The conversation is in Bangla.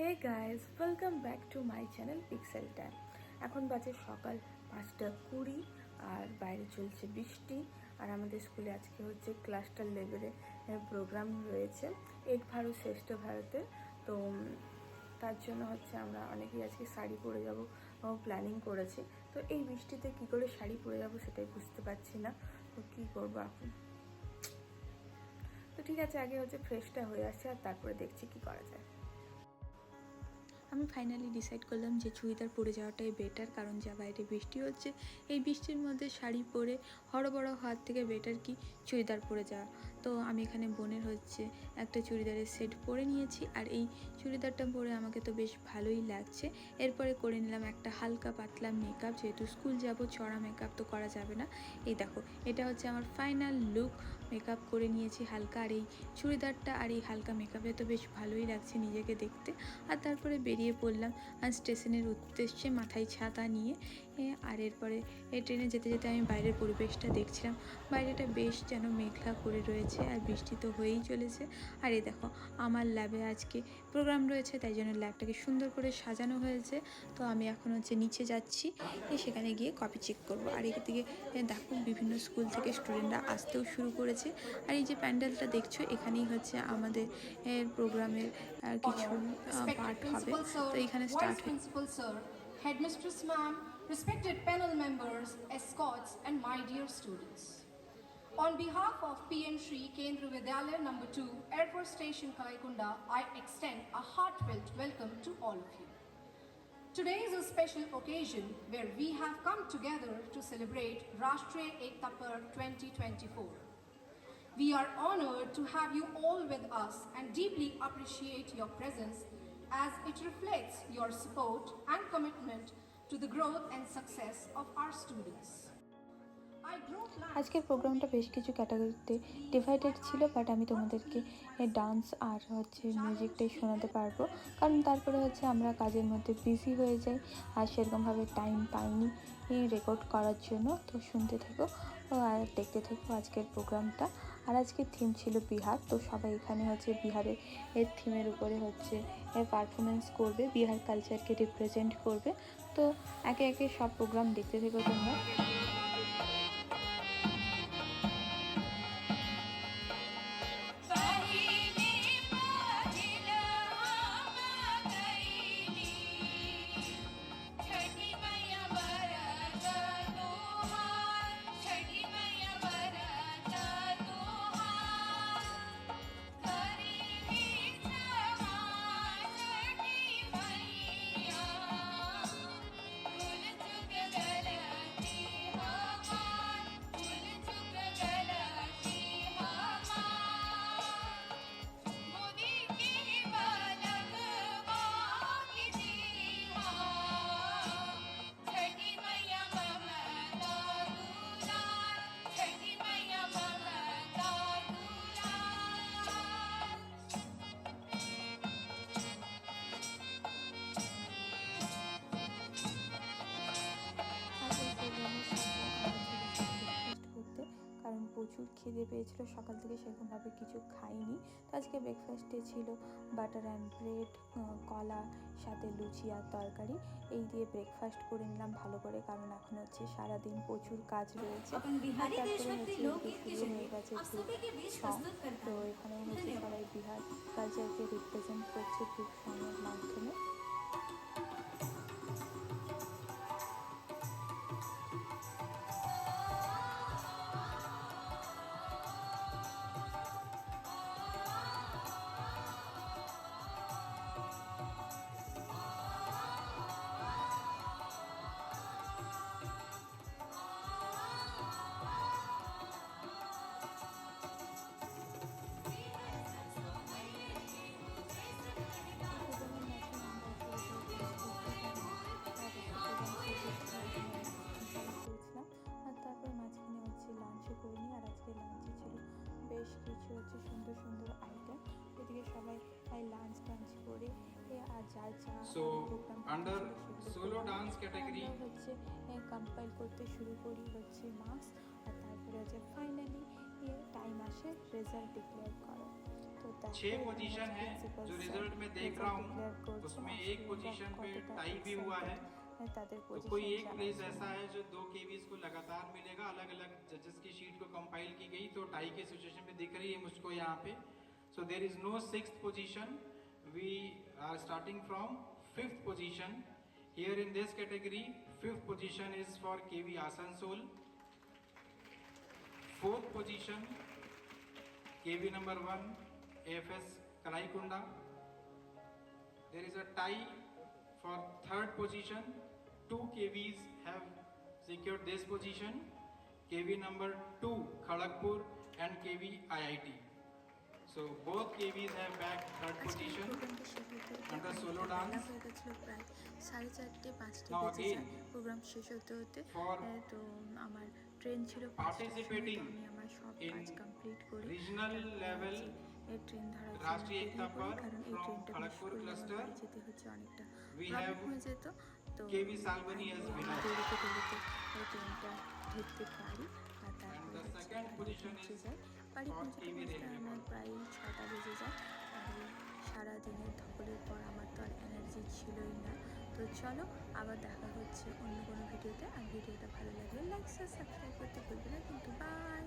Hey guys, welcome back to my channel pixel time. এখন বাজে সকাল 5:20 আর বাইরে চলছে বৃষ্টি। আর আমাদের স্কুলে আজকে হচ্ছে ক্লাস্টার লেভেলে প্রোগ্রাম রয়েছে এক ভারত শ্রেষ্ঠ ভারতের। তো তার জন্য হচ্ছে আমরা অনেকেই আজকে শাড়ি পরে যাব প্ল্যানিং করেছি। তো এই বৃষ্টিতে কি করে শাড়ি পরে যাব সেটাই বুঝতে পারছি না, তো কী করবো এখন। তো ঠিক আছে, আগে হচ্ছে ফ্রেশটা হয়ে আসছে আর তারপরে দেখছি কি করা যায়। আমি ফাইনালি ডিসাইড করলাম যে চুড়িদার পরে যাওয়াটাই বেটার, কারণ যা বাইরে বৃষ্টি হচ্ছে এই বৃষ্টির মধ্যে শাড়ি পরে হড়বড় হওয়ার থেকে বেটার কি চুড়িদার পরে যাওয়া। তো আমি এখানে বোনের হচ্ছে একটা চুড়িদারের সেট পরে নিয়েছি, আর এই চুড়িদারটা পরে আমাকে তো বেশ ভালোই লাগছে। এরপরে করে নিলাম একটা হালকা পাতলা মেকআপ, যেহেতু স্কুল যাব, চড়া মেকআপ তো করা যাবে না। এই দেখো, এটা হচ্ছে আমার ফাইনাল লুক। মেকআপ করে নিয়েছি হালকা, আর এই চুড়িদারটা আর এই হালকা মেকআপে তো বেশ ভালোই লাগছে নিজেকে দেখতে। আর তারপরে বেরিয়ে পড়লাম স্টেশনের উদ্দেশ্যে মাথায় ছাতা নিয়ে। আর এরপরে ট্রেনে যেতে যেতে আমি বাইরের পরিবেশটা দেখছিলাম। বাইরেটা বেশ যেন মেঘলা করে রয়েছে আর বৃষ্টি তো হয়েই চলেছে। আর এই দেখো, আমার ল্যাবে আজকে প্রোগ্রাম রয়েছে, তাই জন্য ল্যাবটাকে সুন্দর করে সাজানো হয়েছে। তো আমি এখন হচ্ছে নিচে যাচ্ছি, সেখানে গিয়ে কপি চেক করব। আর এদিকে দেখো, বিভিন্ন স্কুল থেকে স্টুডেন্টরা আসতেও শুরু করেছে। আর এই যে প্যান্ডেলটা দেখছো, এখানেই হচ্ছে আমাদের প্রোগ্রামের কিছু পার্ট হবে। তো এখানে স্টার্ট হয়ে Principal Sir, Headmistress Ma'am, respected panel members, escorts and my dear students. On behalf of PM Shri Kendra Vidyalaya No. 2, Air Force Station Kalaikunda, I extend a heartfelt welcome to all of you. Today is a special occasion where we have come together to celebrate Rashtriya Ekta Parv 2024. We are honored to have you all with us and deeply appreciate your presence as it reflects your support and commitment to the growth and success of our students. আজকের প্রোগ্রামটা বেশ কিছু ক্যাটাগরিতে ডিভাইডেড ছিল, বাট আমি তোমাদেরকে ডান্স আর হচ্ছে মিউজিকটাই শোনাতে পারবো, কারণ তারপরে হচ্ছে আমরা কাজের মধ্যে বিজি হয়ে যাই আর সেরকমভাবে টাইম পাইনি রেকর্ড করার জন্য। তো শুনতে থেকো আর দেখতে থেকো আজকের প্রোগ্রামটা। আর আজকের থিম ছিল বিহার, তো সবাই এখানে হচ্ছে বিহারের থিমের উপরে হচ্ছে পারফরমেন্স করবে, বিহার কালচারকে রিপ্রেজেন্ট করবে। তো একে একে সব প্রোগ্রাম দেখতে থেকো তোমরা। কারণ প্রচুর খিদে পেয়েছিল, সকাল থেকে সেরকমভাবে কিছু খাইনি। তো আজকে ব্রেকফাস্টে ছিল বাটার অ্যান্ড ব্রেড, কলা, সাথে লুচি আর তরকারি। এই দিয়ে ব্রেকফাস্ট করে নিলাম ভালো করে, কারণ এখন হচ্ছে সারাদিন প্রচুর কাজ রয়েছে। তারপরে হচ্ছে শুরু হয়ে গেছে গ্রুপ সং। তো এখানে হচ্ছে সবাই বিহার কালচারকে রিপ্রেজেন্ট করছে গ্রুপ সঙের মাধ্যমে। আর তারপর মাঝখানে হচ্ছে লাঞ্চও করে নিই। আর আজকে লাঞ্চে ছিল বেশ কিছু হচ্ছে সুন্দর সুন্দর আইটেম। এদিকে সবাই লাঞ্চ টাঞ্চ করে আর যার যা হচ্ছে কম্পাইল করতে শুরু করি হচ্ছে মার্কস। আর তারপরে হচ্ছে ফাইনালি টাইম আসে রেজাল্ট ডিক্লেয়ার করা। তো 6 पोजीशन है जो रिजल्ट में देख रहा हूँ, उसमें एक पोजीशन पे टाई भी हुआ है। तो कोई एक प्लेस ऐसा है जो 2 केवीज को लगातार मिलेगा, अलग अलग जजेस की शीट को कंपाइल की गई तो टाई के सिचुएशन में दिख रही है मुझको यहाँ पे। So there is no 6th position, we are starting from 5th position. Here in this category 5th position is for KV Asansol. 4th position KV number 1 AFS Kalaikunda. There is a tie for 3rd position. 2 KVs have secured this position. KV number 2 Kharagpur and KV IIT. So both KVs have bagged 3rd position under solo dance. প্রায় 4:30-5টা Now বেজে যায় again, প্রোগ্রাম শেষ হতে হতে। for তো আমার ট্রেন ছিল participating আমি আমার সব in কাজ কমপ্লিট করি regional level এই ট্রেন ধরার জন্য রাষ্ট্রীয় বেরিয়ে একতা পড়ি, পর কারণ এই from ট্রেনটা মিস Kharagpur করলে আমার cluster, বাড়ি যেতে হচ্ছে অনেকটা we প্রবলেম have হয়ে যেত। তো KV Salbani as winner. দেরিতে এই ট্রেনটা ধরতে পারি আর And the তারপরে second position পৌঁছে is যাই। বাড়ি for পৌঁছতে KV পৌঁছতে Railway আমার Board. প্রায় 6টা বেজে যায়। আর এই সারাদিনের ধকলের পর আমার তো আর এনার্জি ছিলই না। তো চলো আবার দেখা হচ্ছে অন্য কোনো ভিডিওতে। আর ভিডিওটা ভালো লাগলে লাইক সাবস্ক্রাইব করতে ভুলবে না কিন্তু। বাই।